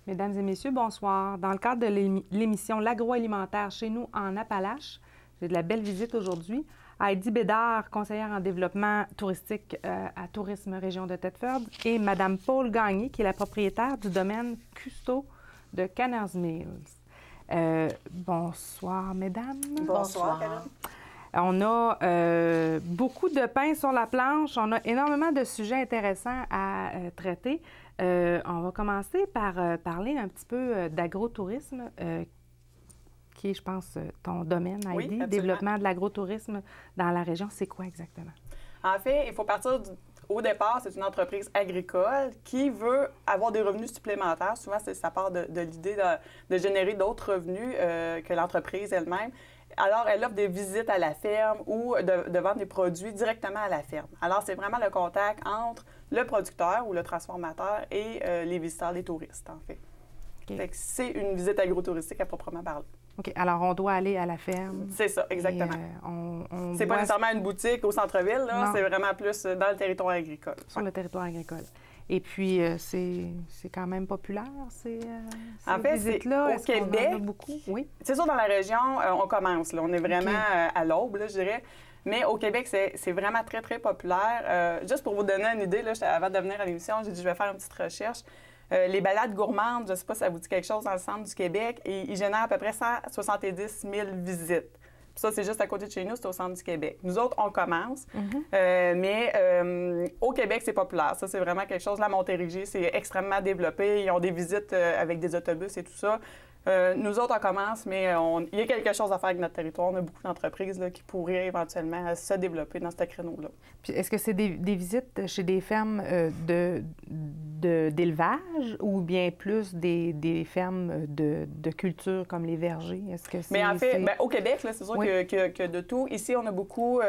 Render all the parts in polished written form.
Mesdames et messieurs, bonsoir. Dans le cadre de l'émission L'agroalimentaire chez nous en Appalaches, j'ai de la belle visite aujourd'hui. Heidi Bédard, conseillère en développement touristique à Tourisme Région de Thetford, et Mme Paul Gagné, qui est la propriétaire du domaine Custeau de Caners Mills. Bonsoir, mesdames. Bonsoir. On a beaucoup de pain sur la planche. On a énormément de sujets intéressants à traiter. On va commencer par parler un petit peu d'agrotourisme, qui est, je pense, ton domaine, Heidi. Oui, développement de l'agrotourisme dans la région. C'est quoi exactement? En fait, il faut partir au départ, c'est une entreprise agricole qui veut avoir des revenus supplémentaires. Souvent, ça part de l'idée de générer d'autres revenus que l'entreprise elle-même. Alors, elle offre des visites à la ferme ou de vendre des produits directement à la ferme. Alors, c'est vraiment le contact entre le producteur ou le transformateur et les visiteurs, les touristes, en fait. Okay. Fait que c'est une visite agrotouristique à proprement parler. OK. Alors, on doit aller à la ferme. C'est ça, exactement. C'est pas nécessairement une boutique au centre-ville, là. C'est vraiment plus dans le territoire agricole. Sur le territoire agricole. Et puis, c'est quand même populaire, ces visites-là? Au Québec, en a beaucoup? Oui. C'est sûr, dans la région, on commence. Là. On est vraiment à l'aube, je dirais. Mais au Québec, c'est vraiment très, très populaire. Juste pour vous donner une idée, là, avant de venir à l'émission, j'ai dit je vais faire une petite recherche. Les balades gourmandes, je ne sais pas si ça vous dit quelque chose, dans le centre du Québec, et ils génèrent à peu près 170 000 visites. Puis ça, c'est juste à côté de chez nous, c'est au centre du Québec. Nous autres, on commence, mais au Québec, c'est populaire. Ça, c'est vraiment quelque chose. La Montérégie, c'est extrêmement développé. Ils ont des visites avec des autobus et tout ça. Nous autres, on commence, mais il y a quelque chose à faire avec notre territoire. On a beaucoup d'entreprises qui pourraient éventuellement se développer dans ce créneau-là. Puis est-ce que c'est des visites chez des fermes d'élevage ou bien plus des fermes de culture comme les vergers? Est-ce que c'est... Mais en fait, au Québec, c'est sûr que de tout. Ici, on a beaucoup...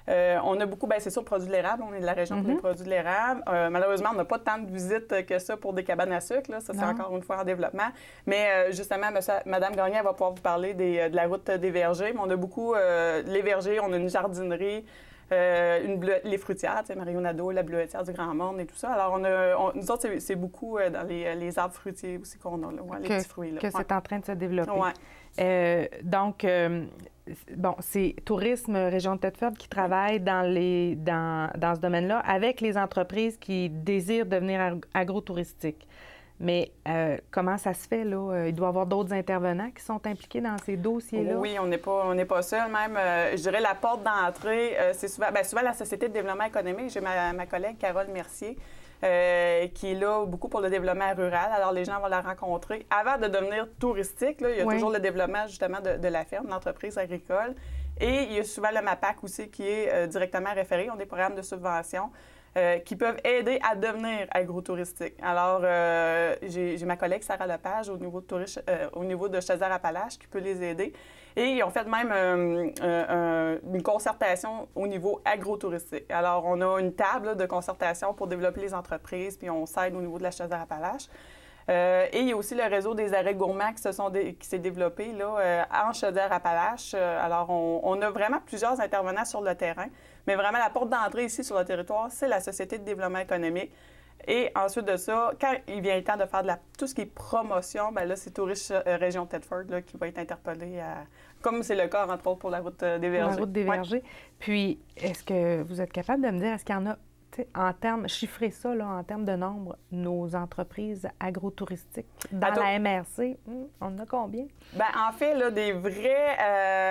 c'est sûr, produits de l'érable. On est de la région pour les produits de l'érable. Malheureusement, on n'a pas tant de visites que ça pour des cabanes à sucre. Là. Ça, c'est encore une fois en développement. Mais justement, Mme Gagné va pouvoir vous parler de la route des vergers. Mais on a beaucoup les vergers, on a une jardinerie, les fruitières, Mario Nadeau, la bleuetière du Grand Monde et tout ça. Alors, nous autres, c'est beaucoup dans les arbres fruitiers aussi qu'on a, là, les petits fruits. Là. Que c'est en train de se développer. Ouais. Donc, c'est Tourisme Région de Thetford qui travaille dans ce domaine-là avec les entreprises qui désirent devenir agrotouristiques. Mais comment ça se fait, là? Il doit y avoir d'autres intervenants qui sont impliqués dans ces dossiers-là? Oui, on n'est pas seul. Même, je dirais, la porte d'entrée, c'est souvent la Société de développement économique. J'ai ma collègue Carole Mercier, qui est là beaucoup pour le développement rural. Alors, les gens vont la rencontrer. Avant de devenir touristique, là, il y a toujours le développement, justement, de la ferme, de l'entreprise agricole. Et il y a souvent le MAPAC aussi qui est directement référé. On a des programmes de subvention qui peuvent aider à devenir agrotouristique. Alors, j'ai ma collègue Sarah Lepage au niveau de Chaudière-Appalaches qui peut les aider. Et ils ont fait même une concertation au niveau agrotouristique. Alors, on a une table de concertation pour développer les entreprises, puis on s'aide au niveau de la Chaudière-Appalaches. Et il y a aussi le réseau des arrêts gourmands qui s'est développé là, en Chaudière-Appalaches. Alors, on a vraiment plusieurs intervenants sur le terrain, mais vraiment la porte d'entrée ici sur le territoire, c'est la Société de développement économique. Et ensuite de ça, quand il vient le temps de faire tout ce qui est promotion, bien là, c'est Tourisme Région de Thetford là, qui va être interpellé, comme c'est le cas, entre autres, pour la route des vergers. La route des vergers. Puis, est-ce que vous êtes capable de me dire, est-ce qu'il y en a, en termes, chiffrer ça, là, en termes de nombre, nos entreprises agrotouristiques dans la MRC, on en a combien? Bien, en fait, là, des vrais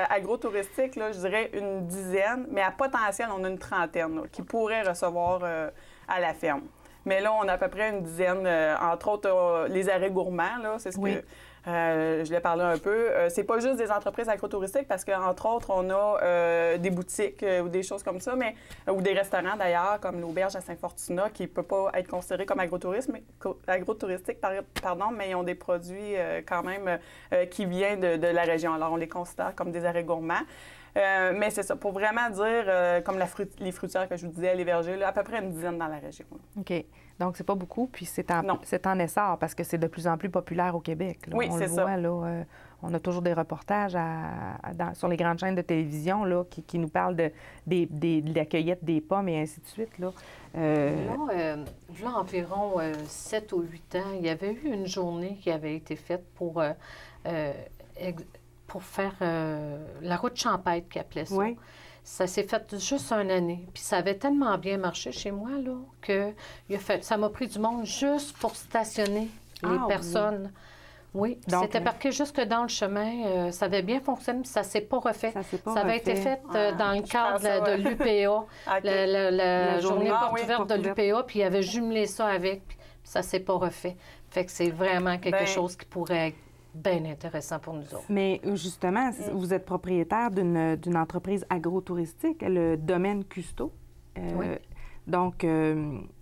agrotouristiques, là, je dirais une dizaine, mais à potentiel, on a une trentaine là, qui pourraient recevoir à la ferme. Mais là, on a à peu près une dizaine, entre autres, les arrêts gourmands, là, c'est ce que je l'ai parlé un peu. C'est pas juste des entreprises agrotouristiques parce qu'entre autres, on a des boutiques ou des choses comme ça, ou des restaurants d'ailleurs, comme l'Auberge à Saint-Fortuna, qui ne peut pas être considéré comme agrotouristique, mais ils ont des produits quand même qui viennent de la région. Alors, on les considère comme des arrêts gourmands. Mais c'est ça, pour vraiment dire, comme les fruitières que je vous disais, les vergers, là, à peu près une dizaine dans la région. OK. Donc, c'est pas beaucoup, puis c'est en essor parce que c'est de plus en plus populaire au Québec. Là. Oui, c'est ça. On le voit, là, on a toujours des reportages sur les grandes chaînes de télévision là, qui nous parlent de la cueillette des pommes et ainsi de suite. Là, là environ 7 ou 8 ans, il y avait eu une journée qui avait été faite pour faire la route champêtre, qu'ils appelaient ça. Oui. Ça s'est fait juste une année. Puis ça avait tellement bien marché chez moi, là, que ça m'a pris du monde juste pour stationner les personnes. Oui, c'était parqué jusque dans le chemin. Ça avait bien fonctionné, mais ça ne s'est pas refait. Ça avait été fait dans le cadre de l'UPA, la journée porte ouverte de l'UPA, puis il avait jumelé ça avec, puis ça ne s'est pas refait. Fait que c'est vraiment quelque chose qui pourrait être bien intéressant pour nous autres. Mais justement, vous êtes propriétaire d'une entreprise agro-touristique, le domaine Custeau. Oui. Donc,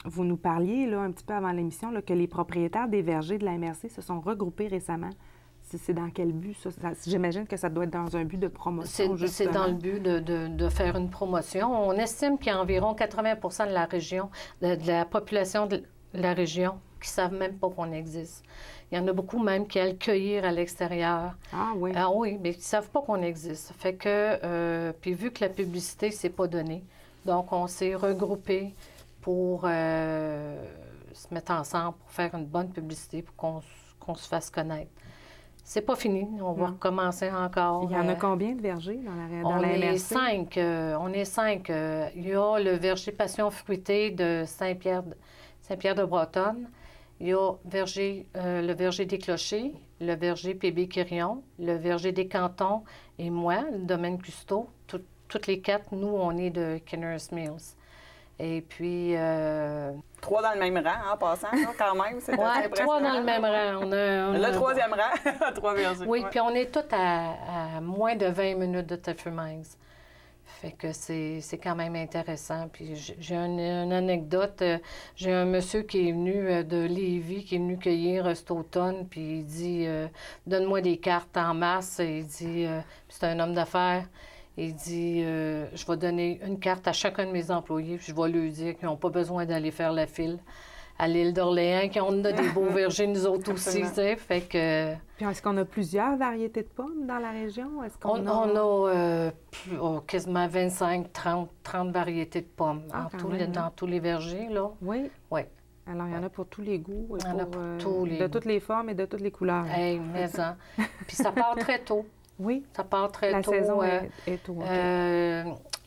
vous nous parliez là, un petit peu avant l'émission là, que les propriétaires des vergers de la MRC se sont regroupés récemment. C'est dans quel but, ça? J'imagine que ça doit être dans un but de promotion, C'est dans le but de faire une promotion. On estime qu'il y a environ 80 de la région, de la population de la région qui ne savent même pas qu'on existe. Il y en a beaucoup même qui aillent cueillir à l'extérieur. Ah oui? Ah oui, mais qui ne savent pas qu'on existe. Fait que, puis vu que la publicité ne s'est pas donnée, donc on s'est regroupés pour se mettre ensemble pour faire une bonne publicité, pour qu'on se fasse connaître. C'est pas fini, on va recommencer encore. Il y en a combien de vergers dans la MRC? On est 5. Il y a le verger Passion fruitée de Saint-Pierre-de-Bretonne. Il y a le verger des Clochers, le verger PB Quirion, le verger des Cantons et moi, le domaine Custeau. Toutes les 4, nous, on est de Kinner's Mills. Et puis... 3 dans le même rang, en passant, là, quand même. Oui, 3 dans le même rang. Le 3e rang, 3 vergers. Oui, puis on est tous à moins de 20 minutes de Telford-Mines. Fait que c'est quand même intéressant. Puis j'ai une anecdote. J'ai un monsieur qui est venu de Lévis, qui est venu cueillir cet automne, puis il dit donne-moi des cartes en masse. Et il dit c'est un homme d'affaires. Il dit je vais donner une carte à chacun de mes employés, puis je vais lui dire qu'ils n'ont pas besoin d'aller faire la file à l'île d'Orléans, qu'on a des beaux vergers, nous autres aussi, tu sais, fait que... Puis est-ce qu'on a plusieurs variétés de pommes dans la région? Est-ce qu'on On a quasiment 25, 30 variétés de pommes dans tous les vergers, là. Oui? Oui. Alors, il y en a pour tous les goûts, il y en a pour tous les de toutes les formes et de toutes les couleurs. Hey, mais ça. Puis ça part très tôt. Oui? Ça part très tôt. La saison est tôt,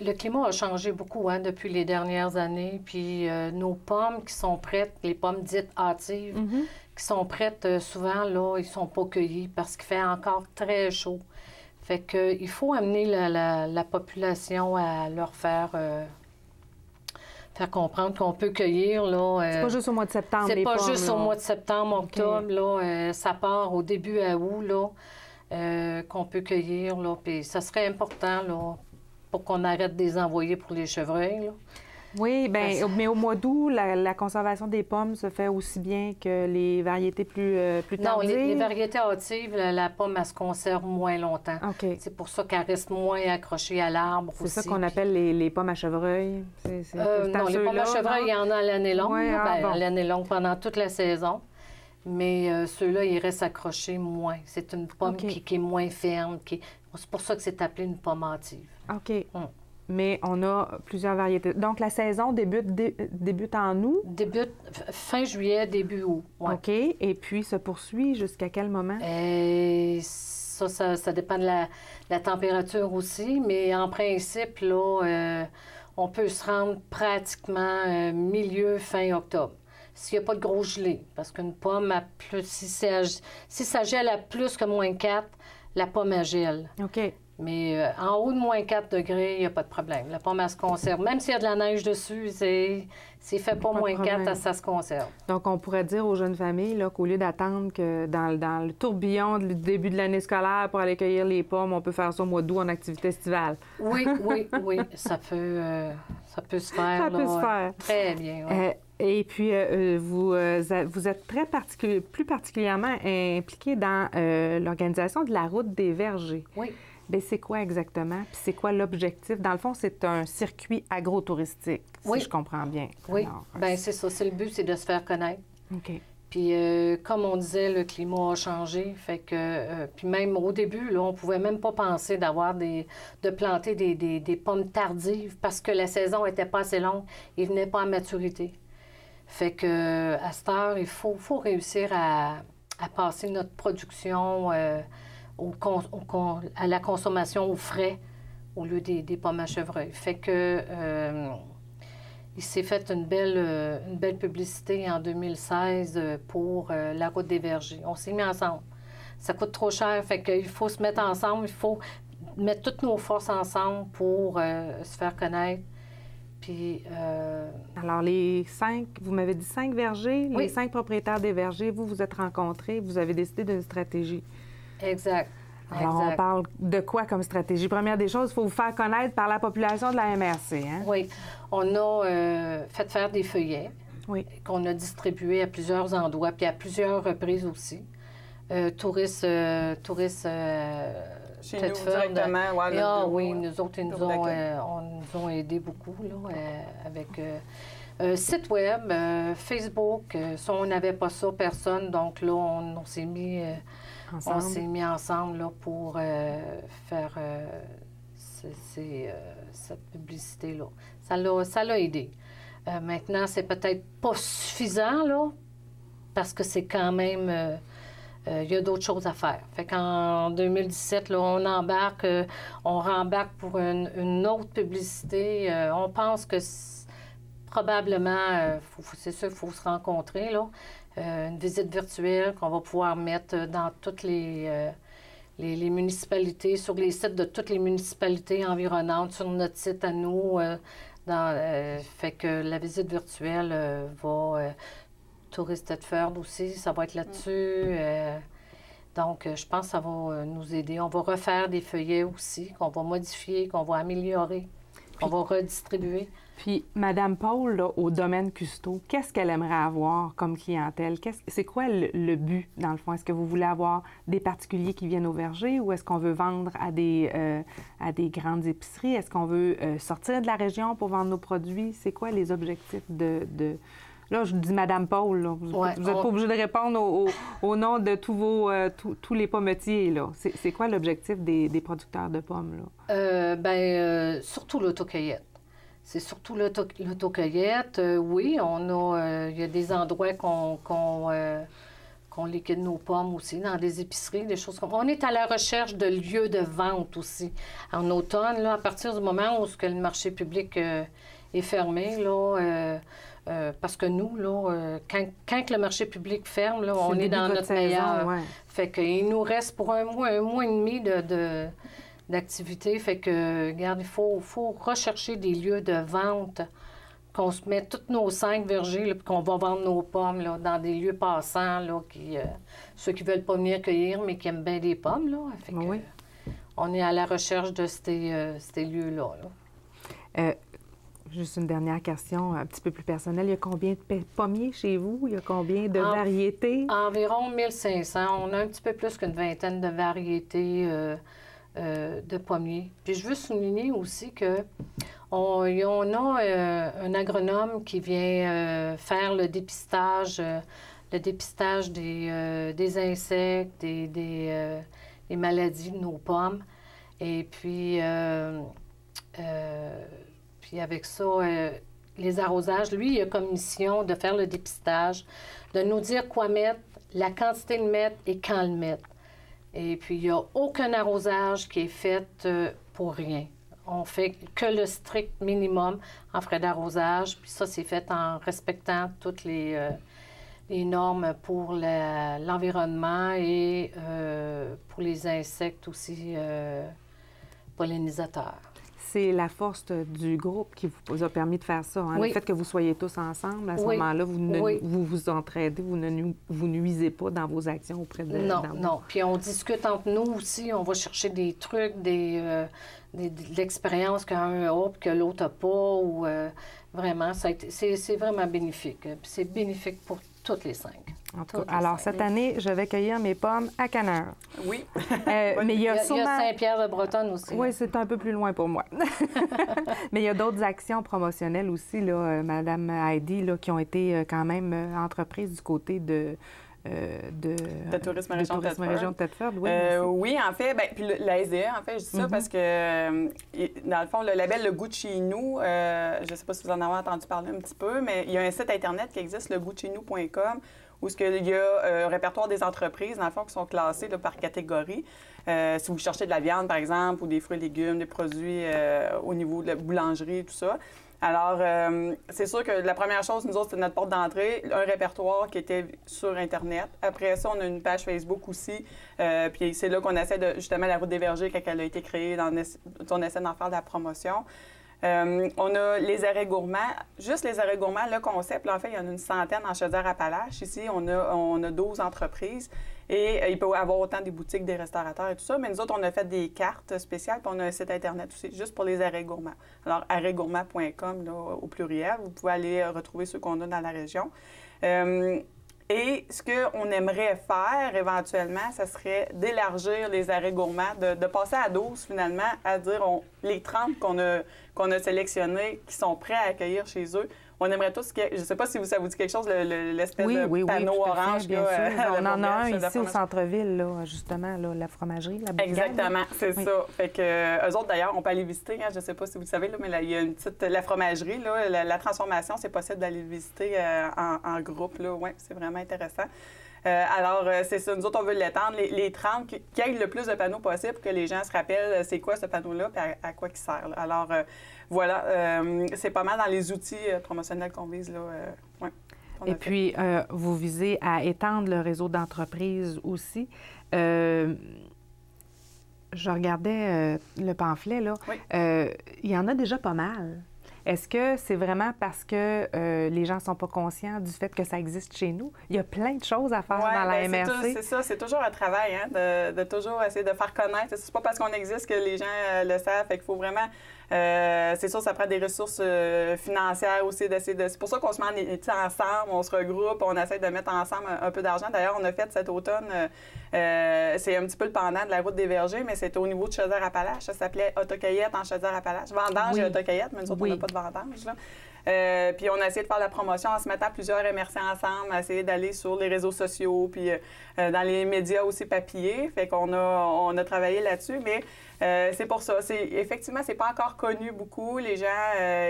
le climat a changé beaucoup depuis les dernières années. Puis nos pommes qui sont prêtes, les pommes dites hâtives, qui sont prêtes, souvent, là, ils ne sont pas cueillis parce qu'il fait encore très chaud. Fait qu'il faut amener la population à leur faire comprendre qu'on peut cueillir, là. C'est pas juste au mois de septembre, c'est les pas pommes, juste là. au mois de septembre, octobre, là. Ça part au début à août, là, qu'on peut cueillir, là. Puis ça serait important, là, pour qu'on arrête de les envoyer pour les chevreuils, là. Oui, bien, mais au mois d'août, la conservation des pommes se fait aussi bien que les variétés plus tardives? Non, les variétés hâtives, la pomme, elle se conserve moins longtemps. OK. C'est pour ça qu'elle reste moins accrochée à l'arbre aussi. C'est ça qu'on appelle les pommes à chevreuil? Non, les pommes à chevreuil, il y en a à l'année longue, ouais, à l'année longue pendant toute la saison. Mais ceux-là, ils restent accrochés moins. C'est une pomme qui est moins ferme. C'est pour ça que c'est appelé une pomme hâtive. OK. Mais on a plusieurs variétés. Donc, la saison débute en août? Débute fin juillet, début août. Ouais. OK. Et puis, se poursuit jusqu'à quel moment? Ça dépend de la température aussi. Mais en principe, là, on peut se rendre pratiquement milieu, fin octobre. S'il n'y a pas de gros gelée. Parce qu'une pomme, si ça gèle à plus que moins 4, la pomme, elle gèle. OK. Mais en haut de moins 4 degrés, il n'y a pas de problème. La pomme, elle se conserve. Même s'il y a de la neige dessus, s'il ne fait pas moins 4, ça se conserve. Donc, on pourrait dire aux jeunes familles là, qu'au lieu d'attendre que dans le tourbillon du début de l'année scolaire pour aller cueillir les pommes, on peut faire ça au mois d'août en activité estivale. Oui. Ça peut se faire. Ça peut se faire. Très bien, oui. Et puis, vous êtes plus particulièrement impliqué dans l'organisation de la route des vergers. Oui. Bien, c'est quoi exactement? Puis c'est quoi l'objectif? Dans le fond, c'est un circuit agro-touristique, si je comprends bien. Oui, bien c'est ça. C'est le but, c'est de se faire connaître. OK. Puis, comme on disait, le climat a changé. Fait que, puis même au début, là, on pouvait même pas penser de planter des pommes tardives parce que la saison était pas assez longue et venait pas à maturité. Fait que, à cette heure, il faut réussir à passer notre production à la consommation au frais au lieu des pommes à chevreuil. Fait que il s'est fait une belle publicité en 2016 pour la route des vergers. On s'est mis ensemble. Ça coûte trop cher, fait qu'il faut se mettre ensemble, il faut mettre toutes nos forces ensemble pour se faire connaître. Puis, alors, les 5, vous m'avez dit 5 vergers, oui. Les 5 propriétaires des vergers, vous êtes rencontrés, vous avez décidé d'une stratégie. Exact. Alors, on parle de quoi comme stratégie? Première des choses, il faut vous faire connaître par la population de la MRC, hein? Oui. On a fait faire des feuillets qu'on a distribués à plusieurs endroits, puis à plusieurs reprises aussi. Touristes chez nous, directement. Oui, nous autres, ils nous ont aidés beaucoup là, avec site web, Facebook. Ça, on n'avait pas ça, personne. Donc là, on s'est mis... On s'est mis ensemble là, pour faire cette publicité-là. Ça l'a aidé. Maintenant, c'est peut-être pas suffisant, là, parce que c'est quand même... il y a d'autres choses à faire. Fait qu'en 2017, là, on rembarque pour une autre publicité. On pense que probablement, c'est sûr qu'il faut se rencontrer, là. Une visite virtuelle qu'on va pouvoir mettre dans toutes les municipalités, sur les sites de toutes les municipalités environnantes, sur notre site à nous. Fait que la visite virtuelle va... Tourist Thetford aussi, ça va être là-dessus. Donc, je pense que ça va nous aider. On va refaire des feuillets aussi, qu'on va modifier, qu'on va améliorer, qu'on va redistribuer. Puis, Mme Paul, là, au domaine custo, qu'est-ce qu'elle aimerait avoir comme clientèle? C'est quoi le but, dans le fond? Est-ce que vous voulez avoir des particuliers qui viennent au verger ou est-ce qu'on veut vendre à des grandes épiceries? Est-ce qu'on veut sortir de la région pour vendre nos produits? C'est quoi les objectifs de... Là, je dis Mme Paul, là. Vous n'êtes pas obligé de répondre au nom de tous les pommetiers, là. C'est quoi l'objectif des producteurs de pommes, là? Surtout l'autocueillette. C'est surtout l'autocueillette. Oui, il y a des endroits qu'on liquide nos pommes aussi, dans des épiceries, des choses comme... On est à la recherche de lieux de vente aussi. En automne, là, à partir du moment où le marché public est fermé, là... parce que nous, là, quand le marché public ferme, là, on est dans notre meilleur. Ouais. Fait qu'il nous reste pour un mois et demi d'activité. Fait que, regarde, il faut rechercher des lieux de vente, qu'on se met tous nos 5 vergers, là, puis qu'on va vendre nos pommes là, dans des lieux passants, là, ceux qui ne veulent pas venir cueillir, mais qui aiment bien des pommes. Là. Fait que, on est à la recherche de ces lieux-là. Là. Juste une dernière question, un petit peu plus personnelle. Il y a combien de pommiers chez vous? Il y a combien de variétés? Environ 1500. On a un petit peu plus qu'une vingtaine de variétés de pommiers. Puis je veux souligner aussi qu'on a un agronome qui vient faire le dépistage des insectes, des maladies de nos pommes. Et puis... Puis avec ça, les arrosages, lui, il a comme mission de faire le dépistage, de nous dire quoi mettre, la quantité de mettre et quand le mettre. Et puis, il n'y a aucun arrosage qui est fait pour rien. On fait que le strict minimum en frais d'arrosage. Puis ça, c'est fait en respectant toutes les normes pour l'environnement et pour les insectes aussi pollinisateurs. C'est la force du groupe qui vous a permis de faire ça. Hein? Oui. Le fait que vous soyez tous ensemble, à ce moment-là, vous vous entraidez, vous nuisez pas dans vos actions auprès de... Non. Puis on discute entre nous aussi. On va chercher des trucs, de l'expérience qu'un a puis que l'autre n'a pas. Ou, vraiment, c'est vraiment bénéfique. Puis c'est bénéfique pour toutes les 5. En tout cas, alors, cette année, je vais cueillir mes pommes à Caneur. Oui. Mais il y a sûrement... Saint-Pierre-de-Bretonne aussi. Oui, c'est un peu plus loin pour moi. Mais il y a d'autres actions promotionnelles aussi, là, Madame Heidi, là, qui ont été quand même entreprises du côté de Tourisme Région de Thetford. Oui, oui, en fait, bien, puis la SDE, en fait, je dis ça parce que, dans le fond, le label Le Goût de chez nous, je ne sais pas si vous en avez entendu parler un petit peu, mais il y a un site Internet qui existe, legoûtdechez-nous.com, où il y a un répertoire des entreprises, dans le fond, qui sont classées là, par catégorie. Si vous cherchez de la viande, par exemple, ou des fruits et légumes, des produits au niveau de la boulangerie et tout ça. Alors, c'est sûr que la première chose, nous autres, c'est notre porte d'entrée, un répertoire qui était sur Internet. Après ça, on a une page Facebook aussi. Puis c'est là qu'on essaie de, justement, la Route des Vergers, quand elle a été créée, on essaie d'en faire de la promotion. On a les arrêts gourmands. Juste les arrêts gourmands, le concept, là, en fait, il y en a une centaine en Chaudière-Appalaches. Ici, on a 12 entreprises. Et il peut y avoir autant des boutiques, des restaurateurs et tout ça. Mais nous autres, on a fait des cartes spéciales, puis on a un site Internet aussi, juste pour les arrêts gourmands. Alors, arrêtsgourmands.com, là, au pluriel. Vous pouvez aller retrouver ceux qu'on a dans la région. Et ce qu'on aimerait faire éventuellement, ça serait d'élargir les arrêts gourmands, de passer à 12 finalement, à dire les 30 qu'on a sélectionnés, qui sont prêts à accueillir chez eux. On aimerait tous que, je ne sais pas si ça vous dit quelque chose, l'espèce de panneau orange. Bien sûr. On en a un ici au centre-ville, là, justement, là, la fromagerie, la brigade. Exactement, c'est ça. Fait que eux autres, d'ailleurs, on peut aller visiter. Hein, je ne sais pas si vous le savez, là, mais là, il y a une petite... La fromagerie, là, la transformation, c'est possible d'aller le visiter en groupe. Oui, c'est vraiment intéressant. Alors, c'est ça. Nous autres, on veut l'étendre. Les 30, qu'il y ait le plus de panneaux possible pour que les gens se rappellent c'est quoi ce panneau-là et à quoi il sert. Là. Alors, voilà. C'est pas mal dans les outils promotionnels qu'on vise. Là, ouais, et puis, vous visez à étendre le réseau d'entreprises aussi. Je regardais le pamphlet, là. Oui. Il y en a déjà pas mal. Est-ce que c'est vraiment parce que les gens ne sont pas conscients du fait que ça existe chez nous? Il y a plein de choses à faire dans la MRC. C'est ça, c'est toujours un travail, hein, de toujours essayer de faire connaître. C'est pas parce qu'on existe que les gens le savent. Fait qu'il faut vraiment... c'est sûr, ça prend des ressources financières aussi. C'est pour ça qu'on se met ensemble, on se regroupe, on essaie de mettre ensemble un peu d'argent. D'ailleurs, on a fait cet automne, c'est un petit peu le pendant de la Route des Vergers, mais c'était au niveau de Chaudière-Appalaches. Ça s'appelait Autocueillette en Chaudière-Appalaches. Vendange et autocueillette, mais nous autres, on n'a pas de vendange. Là. Puis on a essayé de faire la promotion en se mettant plusieurs MRC ensemble, essayer d'aller sur les réseaux sociaux, puis dans les médias aussi papier. Fait qu'on a travaillé là-dessus, mais c'est pour ça. Effectivement, c'est pas encore connu beaucoup. Les gens,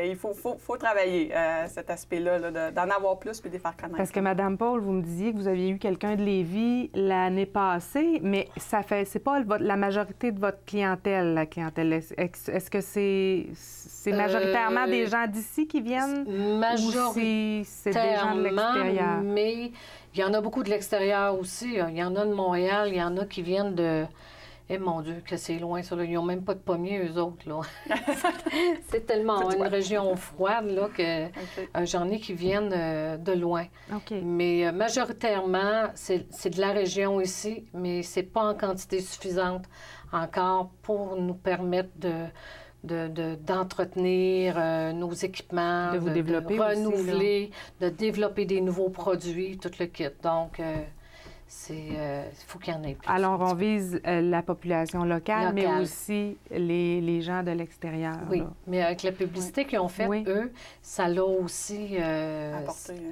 il faut travailler cet aspect-là, là, d'en avoir plus puis de les faire connaître. Parce que, Mme Paul, vous me disiez que vous aviez eu quelqu'un de Lévis l'année passée, mais c'est pas la majorité de votre clientèle, la clientèle. Est-ce que c'est majoritairement des gens d'ici qui viennent? Majoritairement, ou c'est des gens de l'extérieur? Mais il y en a beaucoup de l'extérieur aussi. Il y en a de Montréal, il y en a qui viennent de... Eh mon Dieu, que c'est loin, ça. Là. Ils n'ont même pas de pommiers, eux autres. Là. C'est tellement une région froide là, que j'en ai qui viennent de loin. Okay. Mais majoritairement, c'est de la région ici, mais c'est pas en quantité suffisante encore pour nous permettre d'entretenir nos équipements, de vous développer de renouveler, aussi, de développer des nouveaux produits, tout le kit. Donc, il faut qu'il y en ait plus. Alors, on vise la population locale, mais aussi les gens de l'extérieur. Oui, là. mais avec la publicité qu'ils ont faite, eux, ça l'a aussi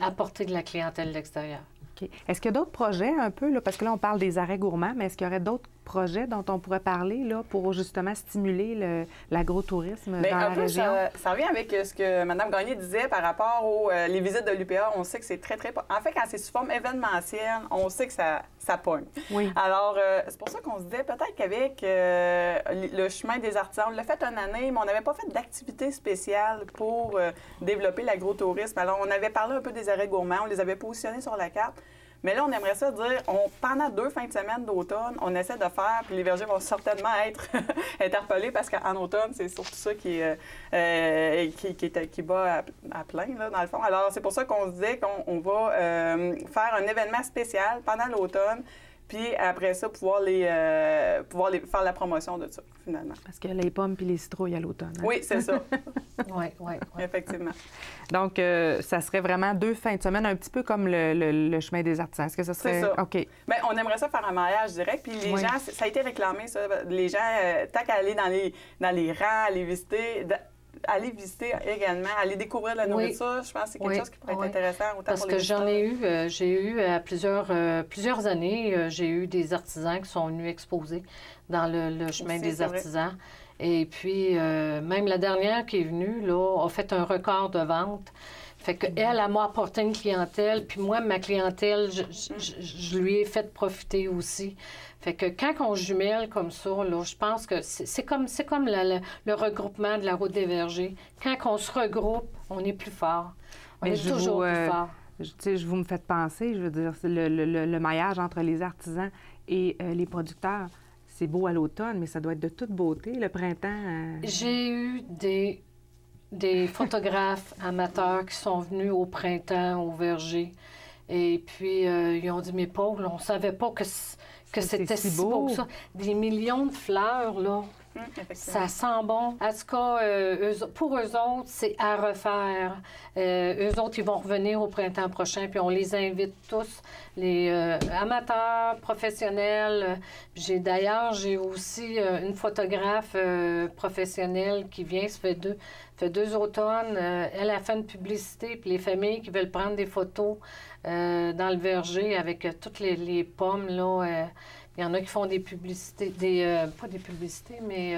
apporté de la clientèle de l'extérieur. Okay. Est-ce qu'il y a d'autres projets un peu, là, parce que là, on parle des arrêts gourmands, mais est-ce qu'il y aurait d'autres projets dont on pourrait parler là, pour justement stimuler l'agrotourisme dans la région? Ça revient avec ce que Mme Gagné disait par rapport aux les visites de l'UPA. On sait que c'est très... En fait, quand c'est sous forme événementielle, on sait que ça pogne. Oui. Alors, c'est pour ça qu'on se disait peut-être qu'avec le chemin des artisans, on l'a fait une année, mais on n'avait pas fait d'activité spéciale pour développer l'agrotourisme. Alors, on avait parlé un peu des arrêts gourmands, on les avait positionnés sur la carte. Mais là, on aimerait ça dire, pendant 2 fins de semaine d'automne, on essaie de faire, puis les vergers vont certainement être interpellés parce qu'en automne, c'est surtout ça qui bat à plein, là, dans le fond. Alors, c'est pour ça qu'on se disait qu'on va faire un événement spécial pendant l'automne, puis après ça, pouvoir faire la promotion de ça, finalement. Parce que les pommes puis les citrouilles à l'automne. Hein? Oui, c'est ça. Oui, oui. Effectivement. Donc, ça serait vraiment 2 fins de semaine, un petit peu comme le chemin des artisans. Est-ce que ça serait... C'est ça. OK. Bien, on aimerait ça faire un mariage direct. Puis les gens, ça a été réclamé, ça. Les gens, tant qu'à aller dans les rangs, aller visiter également, aller découvrir la nourriture, je pense que c'est quelque chose qui pourrait être intéressant autant parce pour les que j'ai eu à plusieurs années, j'ai eu des artisans qui sont venus exposer dans le chemin aussi, des artisans. Et puis, même la dernière qui est venue, là, a fait un record de vente. Fait qu'elle, elle m'a apporté une clientèle, puis moi, ma clientèle, je lui ai fait profiter aussi. Fait que quand on jumelle comme ça, là, je pense que c'est comme le regroupement de la Route des Vergers. Quand on se regroupe, on est plus fort. On est toujours plus fort. Vous me faites penser, je veux dire, le maillage entre les artisans et les producteurs, c'est beau à l'automne, mais ça doit être de toute beauté, le printemps. J'ai eu des photographes amateurs qui sont venus au printemps, au verger. Et puis, ils ont dit, mais Paul, on ne savait pas que c'était si beau que ça. Des millions de fleurs, là. Ça sent bon. En tout cas, pour eux autres, c'est à refaire. Eux autres, ils vont revenir au printemps prochain, puis on les invite tous, les amateurs, professionnels. D'ailleurs, j'ai aussi une photographe professionnelle qui vient, ça fait 2 automnes. Elle a fait une publicité, puis les familles qui veulent prendre des photos dans le verger avec toutes les pommes, là. Il y en a qui font des publicités, pas des publicités, mais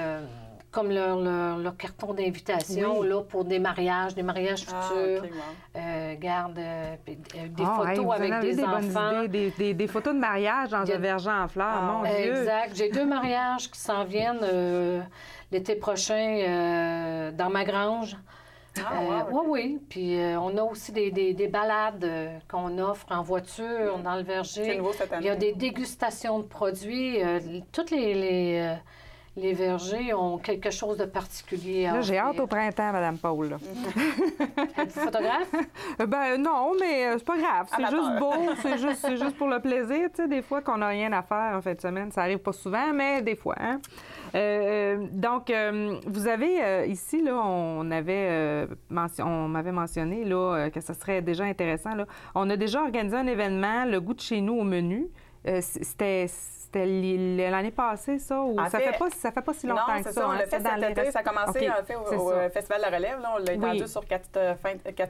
comme leur carton d'invitation là, pour des mariages futurs. Okay, wow. Garde des photos avec des enfants. Des photos de mariage dans un verger en fleurs, mon Dieu! Exact. J'ai 2 mariages qui s'en viennent l'été prochain dans ma grange. Oui. Puis on a aussi des balades qu'on offre en voiture dans le verger. C'est nouveau cette année. Il y a des dégustations de produits. Toutes les vergers ont quelque chose de particulier à offrir. J'ai hâte au printemps, Mme Paul. Êtes-vous photographe? Ben non, mais c'est pas grave. C'est juste beau. C'est juste pour le plaisir. Tu sais, des fois qu'on n'a rien à faire en fin de semaine. Ça arrive pas souvent, mais des fois. Hein? Donc, vous avez ici, là, on m'avait mentionné là, que ce serait déjà intéressant. Là. On a déjà organisé un événement, le goût de chez nous au menu. C'était l'année passée, ça? Ou ça fait pas si longtemps que ça? Non, c'est ça. On l'a fait cet été. Ça a commencé au Festival de la Relève. Là, on l'a étendu sur 4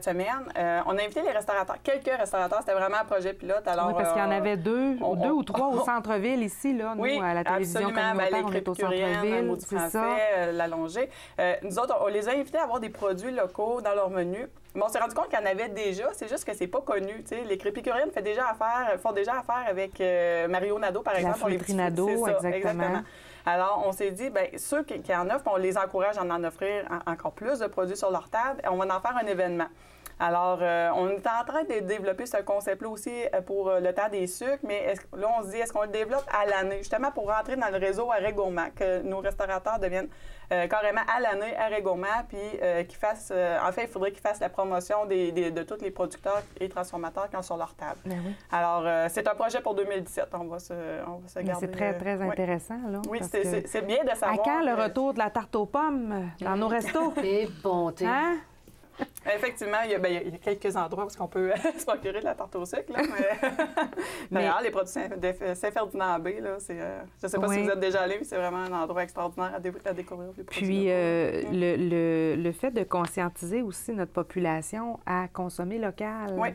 semaines. On a invité les restaurateurs, quelques restaurateurs. C'était vraiment un projet pilote. Alors, oui, parce qu'il y en avait 2 ou 3 au centre-ville ici, là, nous, à la télévision communautaire, on est au centre-ville. Maudit Français, l'Allongé. Nous autres, on les a invités à avoir des produits locaux dans leur menu. Mais on s'est rendu compte qu'il y en avait déjà, c'est juste que c'est pas connu. T'sais. Les crépicuriennes font déjà affaire avec Mario Nadeau, par exemple. La fruiterie Nadeau, exactement. Alors, on s'est dit, bien, ceux qui en offrent, on les encourage à en offrir encore plus de produits sur leur table. On va en faire un événement. Alors, on est en train de développer ce concept-là aussi pour le temps des sucres, mais là, on se dit, est-ce qu'on le développe à l'année, justement pour rentrer dans le réseau Arrêt Gourmand, que nos restaurateurs deviennent carrément à l'année Arrêt Gourmand, puis qu'ils fassent, en fait, il faudrait qu'ils fassent la promotion de tous les producteurs et transformateurs qui ont sur leur table. Ben oui. Alors, c'est un projet pour 2017, on va se garder. C'est très, très intéressant, là. Oui, c'est bien de savoir. À quand le retour de la tarte aux pommes dans nos restos? Et bonté. Hein? Effectivement, il y a quelques endroits où on peut se procurer de la tarte au sucre. D'ailleurs, les produits Saint-Ferdinand-B, je ne sais pas si vous êtes déjà allé, mais c'est vraiment un endroit extraordinaire à découvrir. Puis, le fait de conscientiser aussi notre population à consommer local. Oui.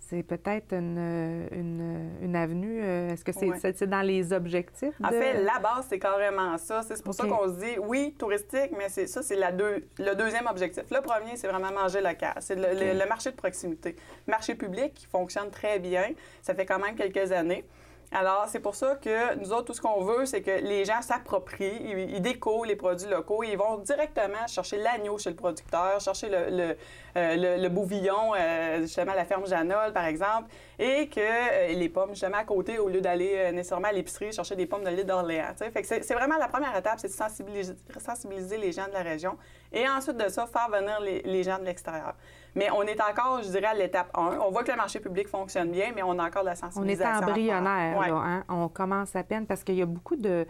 C'est peut-être une avenue. Est-ce que c'est dans les objectifs? En fait, la base, c'est carrément ça. C'est pour ça qu'on se dit, oui, touristique, mais c'est le deuxième objectif. Le premier, c'est vraiment manger local. C'est le marché de proximité. Marché public qui fonctionne très bien. Ça fait quand même quelques années. Alors, c'est pour ça que nous autres, tout ce qu'on veut, c'est que les gens s'approprient, ils découvrent les produits locaux, ils vont directement chercher l'agneau chez le producteur, chercher le bouvillon, justement, à la ferme Janol, par exemple, et que les pommes, justement, à côté, au lieu d'aller nécessairement à l'épicerie chercher des pommes de l'île d'Orléans. Fait que c'est vraiment la première étape, c'est de sensibiliser les gens de la région, et ensuite de ça, faire venir les gens de l'extérieur. Mais on est encore, je dirais, à l'étape 1. On voit que le marché public fonctionne bien, mais on a encore de la sensibilisation. On est embryonnaire, ouais. là, hein? On commence à peine parce qu'il y a beaucoup de...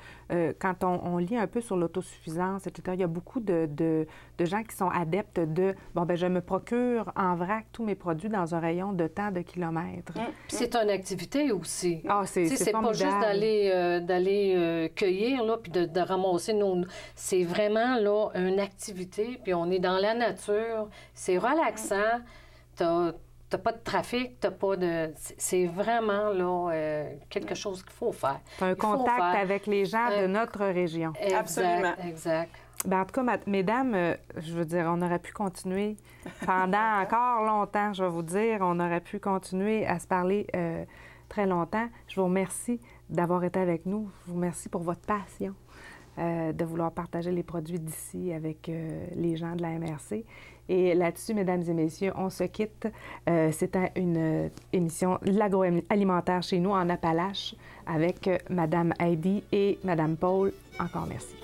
quand on lit un peu sur l'autosuffisance, etc., il y a beaucoup de gens qui sont adeptes de... Bon, ben je me procure en vrac tous mes produits dans un rayon de tant de kilomètres. Puis c'est une activité aussi. Ah, c'est pas juste d'aller cueillir, là, puis de ramasser nos... C'est vraiment, là, une activité, puis on est dans la nature, c'est relaxant, t'as pas de trafic, t'as pas de... C'est vraiment, là, quelque chose qu'il faut faire. Un contact avec les gens de notre région. Exact, absolument. Exact. Ben, en tout cas, mesdames, je veux dire, on aurait pu continuer pendant encore longtemps, je vais vous dire. On aurait pu continuer à se parler très longtemps. Je vous remercie d'avoir été avec nous. Je vous remercie pour votre passion, de vouloir partager les produits d'ici avec les gens de la MRC. Et là-dessus, mesdames et messieurs, on se quitte. C'était une émission de l'agroalimentaire chez nous en Appalaches avec Madame Heidi et Madame Paul. Encore merci.